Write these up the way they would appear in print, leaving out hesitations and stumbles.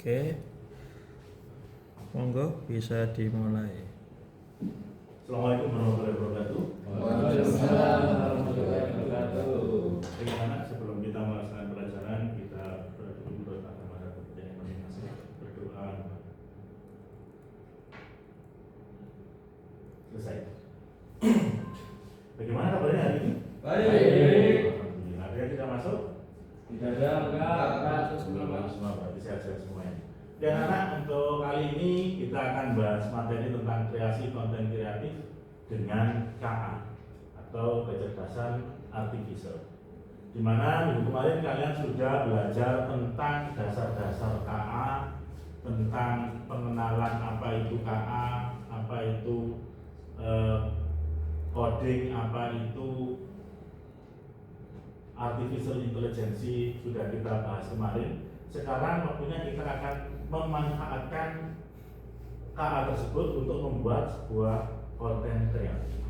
Oke, monggo bisa dimulai. Assalamualaikum warahmatullahi wabarakatuh. Waalaikumsalam warahmatullahi wabarakatuh. Bagaimana sebelum kita melaksanakan pelajaran kita berdoa kepada Tuhan masing-masing, berdoa. Selesai. Bagaimana kabarnya hari ini? Baik. Alhamdulillah. Ada yang tidak masuk? Tidak ada, enggak. Semua berarti sehat-sehat semuanya. Dan anak, untuk kali ini kita akan bahas materi tentang kreasi konten kreatif dengan KA atau kecerdasan artifisial. Di mana minggu kemarin kalian sudah belajar tentang dasar-dasar KA, tentang pengenalan apa itu KA, apa itu coding, apa itu artificial intelligence, sudah kita bahas kemarin. Sekarang waktunya kita akan memanfaatkan KA tersebut untuk membuat sebuah konten kreatif.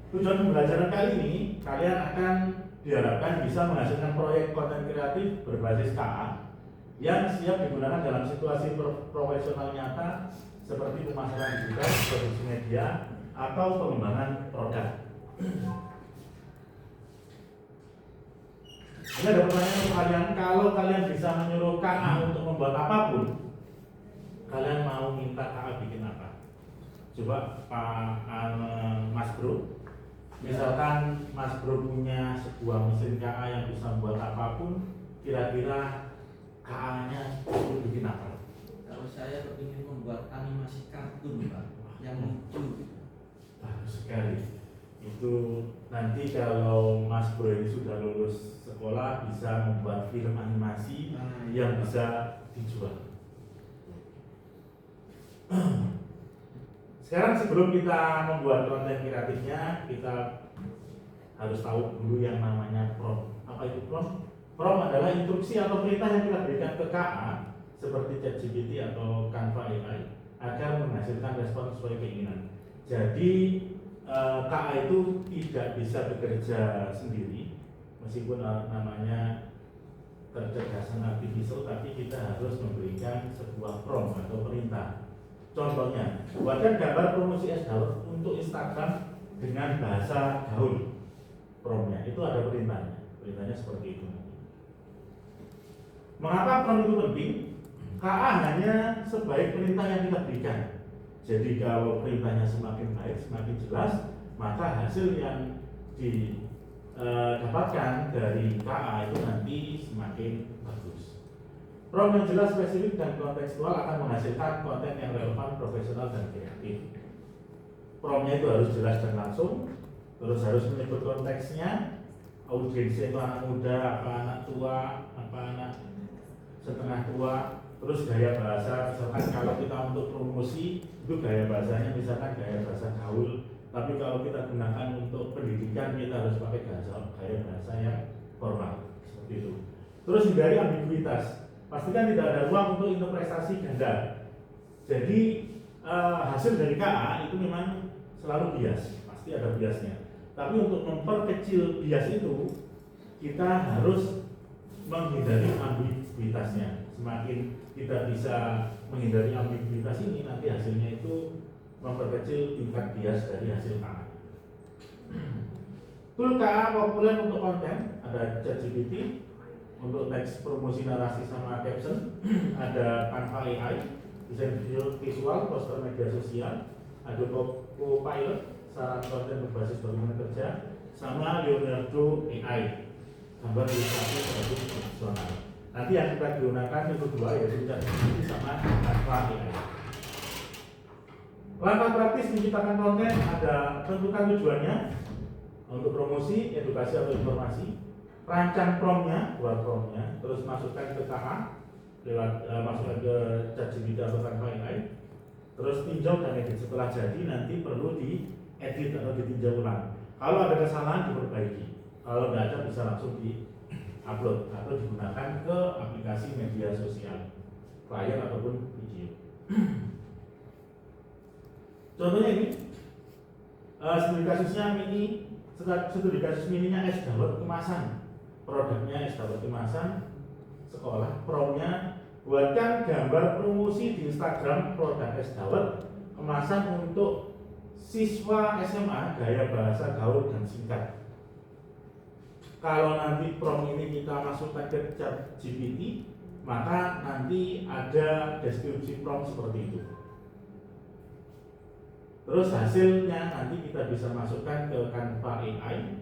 Tujuan pembelajaran kali ini, kalian akan diharapkan bisa menghasilkan proyek konten kreatif berbasis KA yang siap digunakan dalam situasi profesional nyata seperti pemasaran digital, produksi media, atau pengembangan produk. Ini ada pertanyaan untuk kalian, kalau kalian bisa menyuruh KA untuk membuat apapun, kalian mau minta KA bikin apa? Coba Mas Bro, misalkan Mas Bro punya sebuah mesin KA yang bisa membuat apapun, kira-kira KA-nya perlu bikin apa? Kalau saya ingin membuat animasi kartun, Pak, yang lucu. Bagus sekali. Itu nanti kalau Mas Bro ini sudah lulus sekolah bisa membuat film animasi yang bisa dijual. Sekarang sebelum kita membuat konten kreatifnya, kita harus tahu dulu yang namanya prompt. Apa itu prompt? Prompt adalah instruksi atau perintah yang kita berikan ke KA seperti ChatGPT atau Canva AI agar menghasilkan respon sesuai keinginan. Jadi KA itu tidak bisa bekerja sendiri, meskipun namanya kecerdasan artifisial, tapi kita harus memberikan sebuah prompt atau perintah. Contohnya, buatkan gambar promosi es dawet untuk Instagram dengan bahasa gaul. Promptnya itu ada perintahnya. Perintahnya seperti itu. Mengapa prompt itu penting? KA hanya sebaik perintah yang kita berikan. Jadi kalau perintahnya semakin baik, semakin jelas, maka hasil yang didapatkan dari KA itu nanti semakin bagus. Prompt yang jelas, spesifik, dan kontekstual akan menghasilkan konten yang relevan, profesional, dan kreatif. Promptnya itu harus jelas dan langsung, terus harus menyebut konteksnya, audiensnya itu anak muda, apa anak tua, apa anak setengah tua, terus gaya bahasa. Misalkan kalau kita untuk promosi itu gaya bahasanya misalkan gaya bahasa gaul, tapi kalau kita gunakan untuk pendidikan kita harus pakai gaya bahasa yang formal, seperti itu. Terus hindari ambiguitas. Pastikan tidak ada ruang untuk interpretasi ganda. Jadi hasil dari KA itu memang selalu bias, pasti ada biasnya. Tapi untuk memperkecil bias itu, kita harus menghindari ambiguitasnya. Semakin kita bisa menghindari ambiguitas ini, nanti hasilnya itu memperkecil tingkat bias dari hasil KA. Tool KA populer untuk konten ada ChatGPT, untuk teks promosi, narasi, sama caption ada Canva AI, desain visual, poster media sosial, ada Copilot, saran konten berbasis bagaimana kerja, sama Leonardo AI, gambar ilustrasi produk profesional. Nanti yang kita gunakan itu dua, yaitu ChatGPT sama Canva AI. Langkah praktis menciptakan konten ada: tentukan tujuannya untuk promosi, edukasi, atau informasi. Rancang promptnya, buat promptnya, terus masukkan ke KA lewat masukkan ke ChatGPT atau Canva AI. Terus tinjau dan edit. Setelah jadi nanti perlu diedit atau ditinjau ulang. Kalau ada kesalahan diperbaiki. Kalau tidak ada bisa langsung di-upload atau digunakan ke aplikasi media sosial, flyer ataupun video. Contohnya ini, studi kasusnya studi kasus mininya es dawet kemasan. Produknya es dawet kemasan sekolah, promnya buatkan gambar promosi di Instagram produk es dawet kemasan untuk siswa SMA gaya bahasa gaul dan singkat. Kalau nanti prom ini kita masukkan ke ChatGPT, maka nanti ada deskripsi prom seperti itu. Terus hasilnya nanti kita bisa masukkan ke Canva AI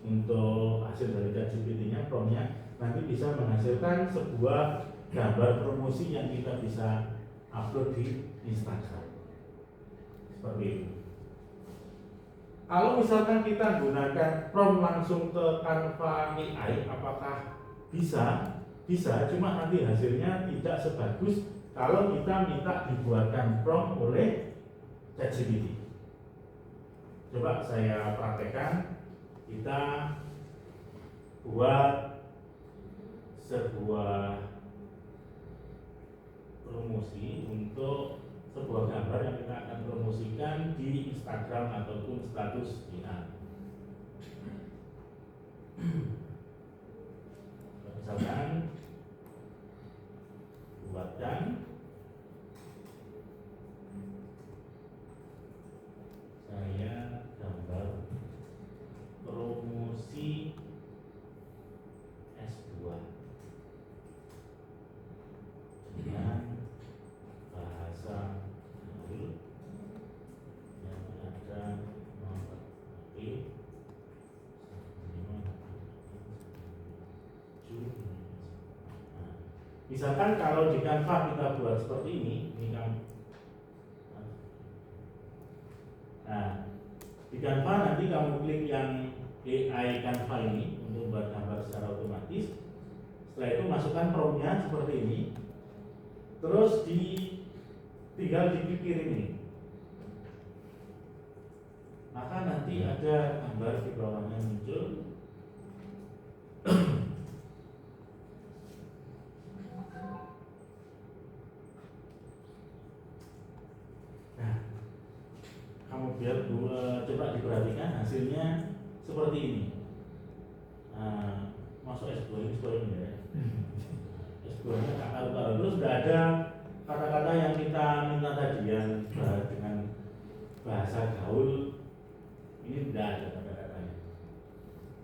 untuk hasil dari ChatGPT-nya, promnya nanti bisa menghasilkan sebuah gambar promosi yang kita bisa upload di Instagram. Seperti itu. Kalau misalkan kita gunakan prompt langsung ke Canva AI, apakah bisa? Bisa, cuma nanti hasilnya tidak sebagus kalau kita minta dibuatkan prompt oleh ChatGPT. Coba saya praktekkan. Kita buat sebuah promosi untuk sebuah gambar yang kita akan promosikan di Instagram ataupun status WA. Misalkan buatkan saya gambar promosi S2 dengan bahasa gaul yang ada nomor HP. Misalkan kalau di Canva kita buat seperti ini kan. Nah, di Canva nanti kamu klik yang AI Canva ini untuk buat gambar secara otomatis. Setelah itu masukkan promptnya seperti ini. Terus tinggal dikirim ini. Maka nanti ada gambar di bawahnya muncul. Nah, kamu biar coba diperhatikan hasilnya seperti ini. Masuk S2 ini seperti ini ya. S2 nya tak tahu. Terus sudah ada kata-kata yang kita minta tadi yang dengan bahasa gaul. Ini tidak ada kata-katanya.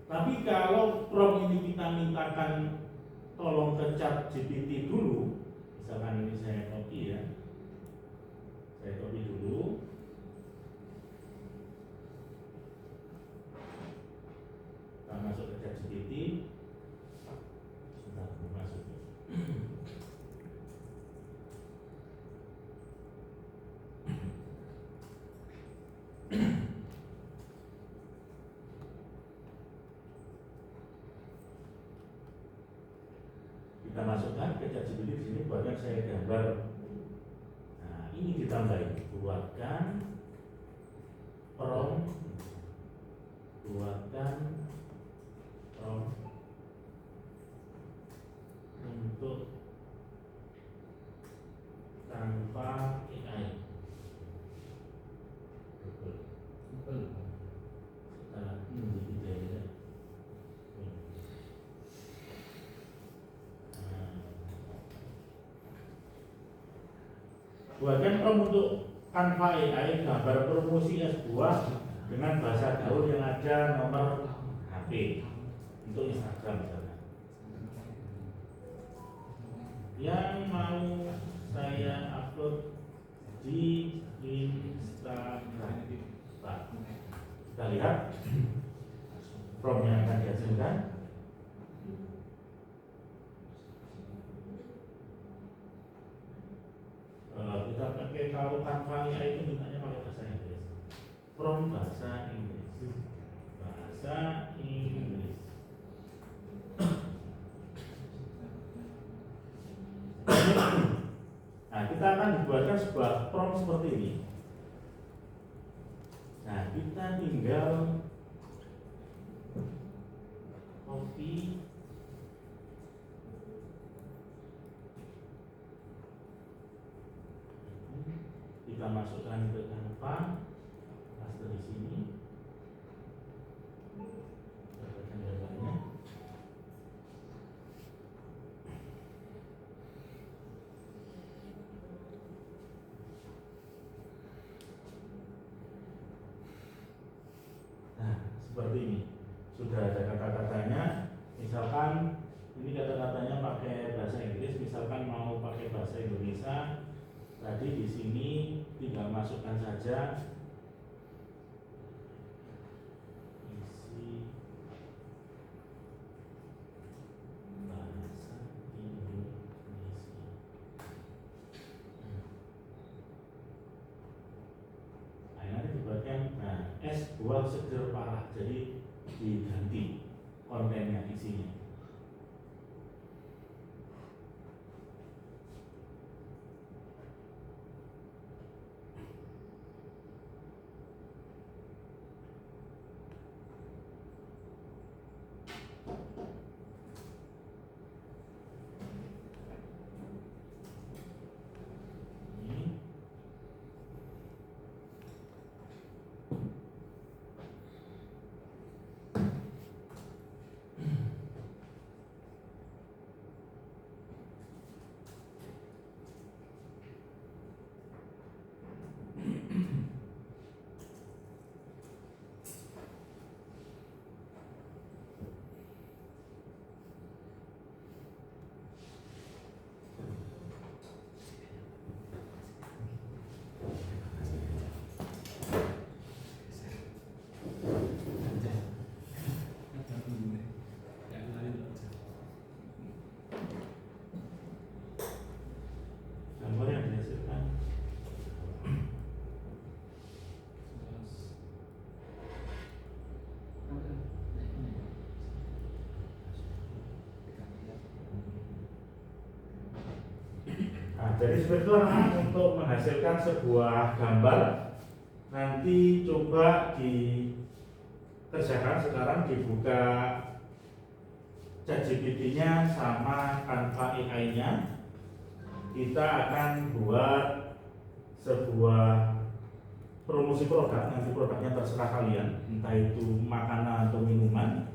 Tapi kalau prompt ini kita mintakan tolong ke ChatGPT dulu, misalkan ini saya copy ya, saya copy dulu. Kita masuk ke ChatGPT. Sudah masuk. Kita masukkan ke ChatGPT di sini, buatkan saya gambar. Nah, ini ditambahin, buatkan prompt untuk Canva AI. Setelah ini tidak ya. Buatkan prompt untuk Canva AI gambar promosi S2 dengan bahasa gaul yang ada nomor HP untuk Instagram misalnya. Yang mau saya upload di Instagram. Pak, kita lihat prompt yang akan dihasilkan. Kita pakai, kalau Canva AI itu mintanya pakai bahasa Inggris. Prompt bahasa Inggris. Nah, kita akan dibuatkan sebuah prompt seperti ini. Nah, kita tinggal copy kita masukkan ke Canva, paste di sini. Dapatkan gambarnya. seperti ini. Sudah ada kata-katanya. Misalkan ini kata-katanya pakai bahasa Inggris, misalkan mau pakai bahasa Indonesia, tadi di sini tinggal masukkan saja isi bahasa Indonesia. Nah, nanti dibuatkan, es buah seger parah, jadi diganti kontennya, isinya. Gambar yang dihasilkan jadi seperti itu untuk menghasilkan sebuah gambar. Nanti coba dikerjakan sekarang, dibuka ChatGPT-nya sama Canva AI-nya. Kita akan buat sebuah promosi produk, nanti produknya terserah kalian, entah itu makanan atau minuman,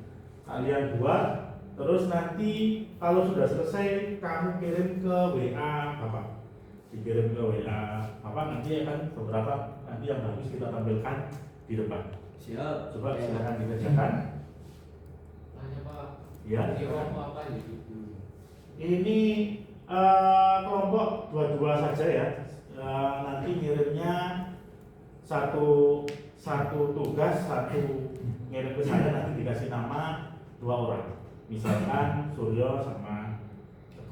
kalian buat. Terus nanti kalau sudah selesai kamu kirim ke WA Bapak, dikirim ke WA Bapak, nanti akan beberapa nanti yang bagus kita tampilkan di depan. Siap. Coba silakan dikerjakan. Tanya Pak, Ya. ini kelompok apa itu? Ini kelompok dua-dua saja ya. Nanti ngirimnya satu tugas, satu ngirim ke saya, nanti dikasih nama 2 orang. Misalkan Suryo sama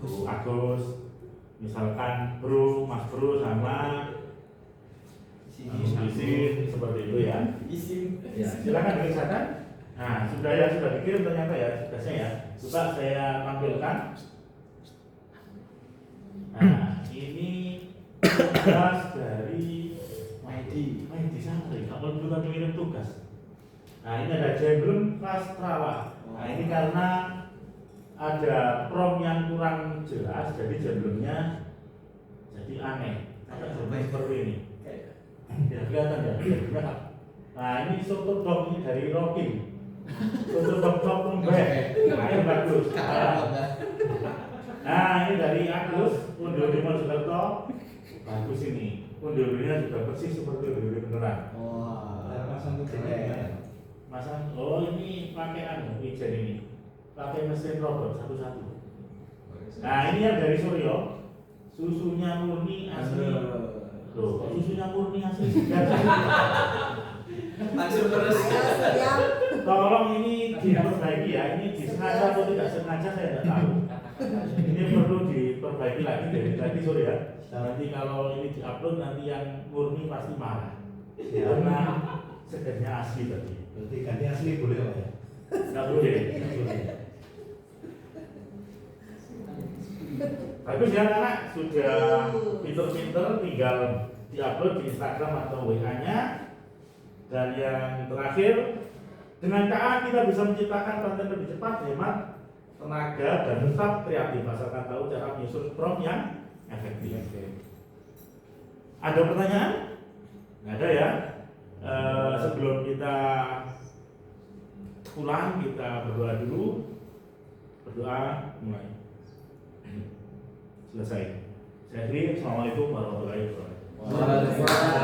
Agus, misalkan Mas Bro sama Isin, seperti itu ya. Isin. Ya, silakan dikerjakan. Nah, sudah dikirim ternyata ya tugasnya ya. Coba saya tampilkan. Nah, ini tugas dari Maidi Santri. Kalau juga mengirim tugas. Nah, ini ada Jemblem Rastrawa. Nah, ini karena ada prompt yang kurang jelas, jadi jemblemnya jadi aneh. Seperti ini. Ya, kelihatan ya. Nah, ini soto dog ini dari Rocky. Soto dog lembek. Nah, ini bagus. Nah, ini dari Agus, undur di Mojokerto. Bagus ini. Undurnya juga persis seperti undur beneran. Masang, ini pakai wijen ini, pakai mesin robot satu-satu. Nah, ini yang dari Suryo, susunya murni asli. Loh, susunya murni asli. Langsung terus. Tolong ini diperbaiki ya, ini disengaja atau tidak sengaja saya tidak tahu. Ini perlu diperbaiki lagi dari tadi Suryo. Nanti kalau ini diupload nanti yang murni pasti marah. Karena sebenarnya asli tadi. Berarti ganti asli boleh Pak ya? Nggak boleh. Bagus ya anak, sudah pinter-pinter, tinggal diupload di Instagram atau WA-nya. Dan yang terakhir, dengan KA kita bisa menciptakan konten lebih cepat, hemat tenaga, dan tetap kreatif asalkan tahu cara menyusun prompt yang efektif. Ada pertanyaan? Nggak ada ya? Sebelum kita pulang, kita berdoa dulu. Berdoa mulai. Selesai. Saya akhiri. Assalamualaikum warahmatullahi wabarakatuh. Waalaikumsalam.